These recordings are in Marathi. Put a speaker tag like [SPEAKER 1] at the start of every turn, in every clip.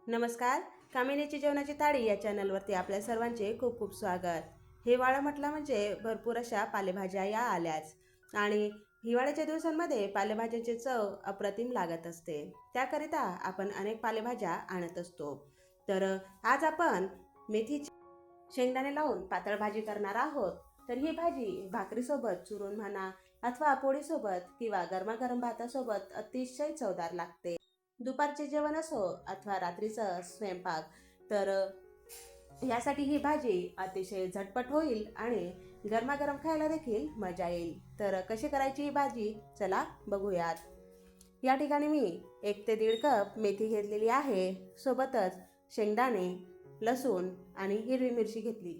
[SPEAKER 1] नमस्कार. कामिनीची जेवणाची थाळी या चॅनलवरती आपल्या सर्वांचे खूप खूप स्वागत. हिवाळा म्हटला म्हणजे भरपूर अशा पालेभाज्या या आल्याच आणि हिवाळ्याच्या दिवसांमध्ये पालेभाज्याची चव अप्रतिम लागत असते. त्याकरिता आपण अनेक पालेभाज्या आणत असतो. तर आज आपण मेथीची शेंगदाणे लावून पातळ भाजी करणार आहोत. तर ही भाजी भाकरीसोबत चुरून म्हणा अथवा पोळीसोबत किंवा गरमागरम भातासोबत अतिशय चवदार लागते. दुपारचे जेवण असो अथवा रात्रीचा स्वयंपाक, तर यासाठी ही भाजी अतिशय झटपट होईल आणि गरमागरम खायला देखील मजा येईल. तर कशी करायची ही भाजी चला बघूयात. या ठिकाणी मी 1 ते 1.5 कप मेथी घेतलेली आहे. सोबतच शेंगदाणे, लसूण आणि हिरवी मिरची घेतली.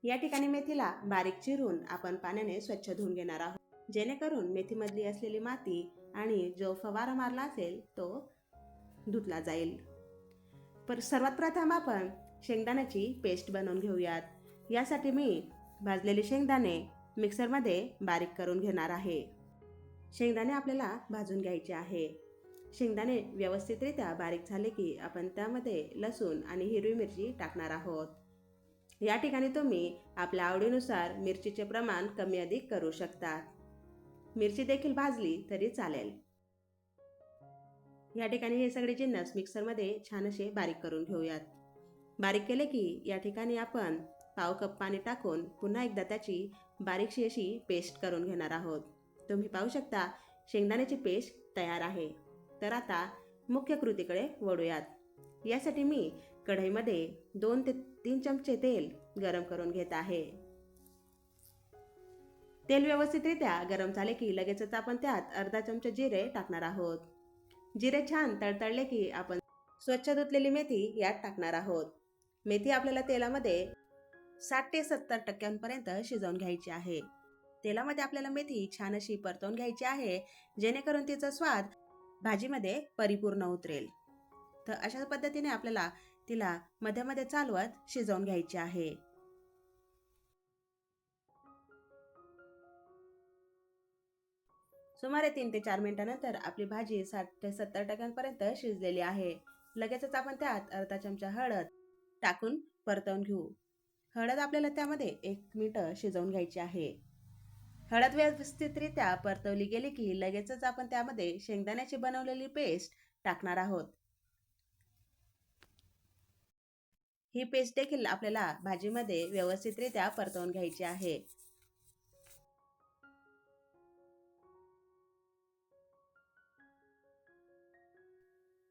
[SPEAKER 1] या ठिकाणी मेथीला बारीक चिरून आपण पाण्याने स्वच्छ धुवून घेणार आहोत, जेणेकरून मेथीमधली असलेली माती आणि जो फवारा मारला असेल तो धुतला जाईल. पर सर्वात प्रथम आपण शेंगदाण्याची पेस्ट बनवून घेऊयात. यासाठी मी भाजलेले शेंगदाणे मिक्सरमध्ये बारीक करून घेणार आहे. शेंगदाणे आपल्याला भाजून घ्यायचे आहे. शेंगदाणे व्यवस्थितरित्या बारीक झाले की आपण त्यामध्ये लसूण आणि हिरवी मिरची टाकणार आहोत. या ठिकाणी तुम्ही आपल्या आवडीनुसार मिरचीचे प्रमाण कमी अधिक करू शकता. मिरची देखील भाजली तरी चालेल. या ठिकाणी हे सगळे जिन्नस मिक्सरमध्ये छान असे बारीक करून घेऊयात. बारीक केले की या ठिकाणी आपण पाव कप पाणी टाकून पुन्हा एकदा त्याची बारीकशी अशी पेस्ट करून घेणार आहोत. तुम्ही पाहू शकता शेंगदाण्याची पेस्ट तयार आहे. तर आता मुख्य कृतीकडे वळूयात. यासाठी मी कढईमध्ये 2 ते 3 चमचे तेल गरम करून घेत आहे. तेल व्यवस्थितरित्या गरम झाले की लगेचच आपण त्यात अर्धा चमचा जिरे टाकणार आहोत. जिरे छान तळतळले की आपण स्वच्छ धुतलेली मेथी यात टाकणार आहोत. मेथी आपल्याला तेलामध्ये 60 ते 70% शिजवून घ्यायची आहे. तेलामध्ये आपल्याला मेथी छान अशी परतवून घ्यायची आहे, जेणेकरून तिचा स्वाद भाजीमध्ये परिपूर्ण उतरेल. तर अशा पद्धतीने आपल्याला तिला मध्ये मध्ये चालवत शिजवून घ्यायची आहे. सुमारे 3 ते 4 मिनिटांनंतर आपली भाजी 60 ते 70% शिजलेली आहे. लगेचच आपण त्यात अर्धा चमचा हळद टाकून परतवून घेऊ. हळद आपल्याला त्यामध्ये 1 मिनिट शिजवून घ्यायची आहे. हळद व्यवस्थितरित्या परतवली गेली की लगेचच आपण त्यामध्ये शेंगदाण्याची बनवलेली पेस्ट टाकणार आहोत. ही पेस्ट देखील आपल्याला भाजीमध्ये व्यवस्थितरित्या परतवून घ्यायची आहे.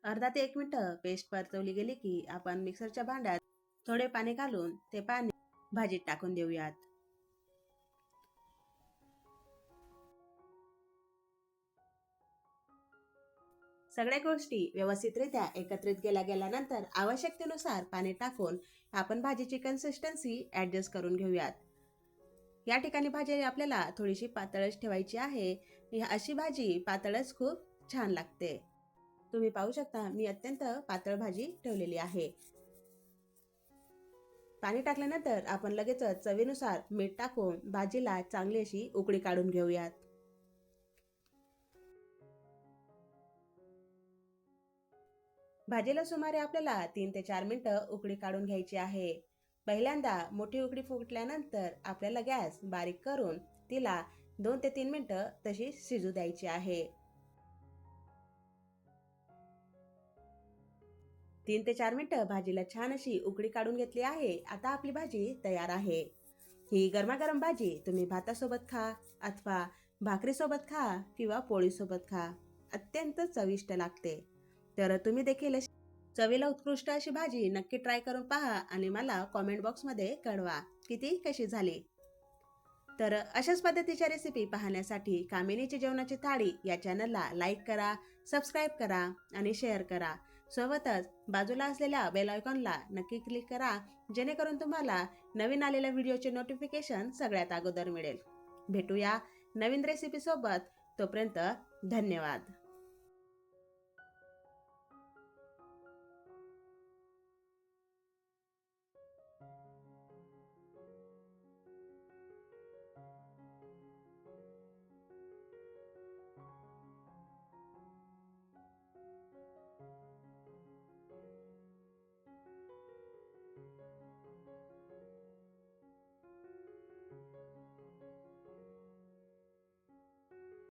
[SPEAKER 1] अर्धा ते 1 मिनिट पेस्ट परतवली गेली की आपण मिक्सरच्या भांड्यात थोडे पाणी घालून ते पाणी भाजीत टाकून देऊयात. सगळ्या गोष्टी व्यवस्थितरित्या एकत्रित केल्या गेल्यानंतर आवश्यकतेनुसार पाणी टाकून आपण भाजीची कन्सिस्टन्सी ॲडजस्ट करून घेऊयात. या ठिकाणी भाजी आपल्याला थोडीशी पातळच ठेवायची आहे. अशी भाजी पातळच खूप छान लागते. तुम्ही पाहू शकता मी अत्यंत पातळ भाजी ठेवलेली आहे. पाणी टाकल्यानंतर आपण लगेचच चवीनुसार मीठ टाकून भाजीला चांगली अशी उकळी काढून घेऊयात. भाजीला सुमारे आपल्याला 3 ते 4 मिनिटं उकळी काढून घ्यायची आहे. पहिल्यांदा मोठी उकळी फुटल्यानंतर आपल्याला गॅस बारीक करून तिला 2 ते 3 मिनिटं तशी शिजू द्यायची आहे. 3 ते 4 मिनिटं भाजीला छान अशी उकळी काढून घेतली आहे. आता आपली भाजी तयार आहे. ही गरमागरम भाजी तुम्ही भातासोबत खा अथवा भाकरीसोबत खा किंवा पोळीसोबत खा. अत्यंत चविष्ट लागते. तर तुम्ही देखील चवीला उत्कृष्ट अशी भाजी नक्की ट्राय करून पहा आणि मला कॉमेंट बॉक्समध्ये कळवा की कशी झाली. तर अशाच पद्धतीच्या रेसिपी पाहण्यासाठी कामिनीची जेवणाची थाळी या चॅनलला लाईक करा, सबस्क्राईब करा आणि शेअर करा. सोबतच बाजूला असलेल्या बेल आयकॉनला नक्की क्लिक करा, जेणेकरून तुम्हाला नवीन आलेल्या व्हिडिओचे नोटिफिकेशन सगळ्यात अगोदर मिळेल. भेटूया नवीन रेसिपी सोबत. तोपर्यंत धन्यवाद.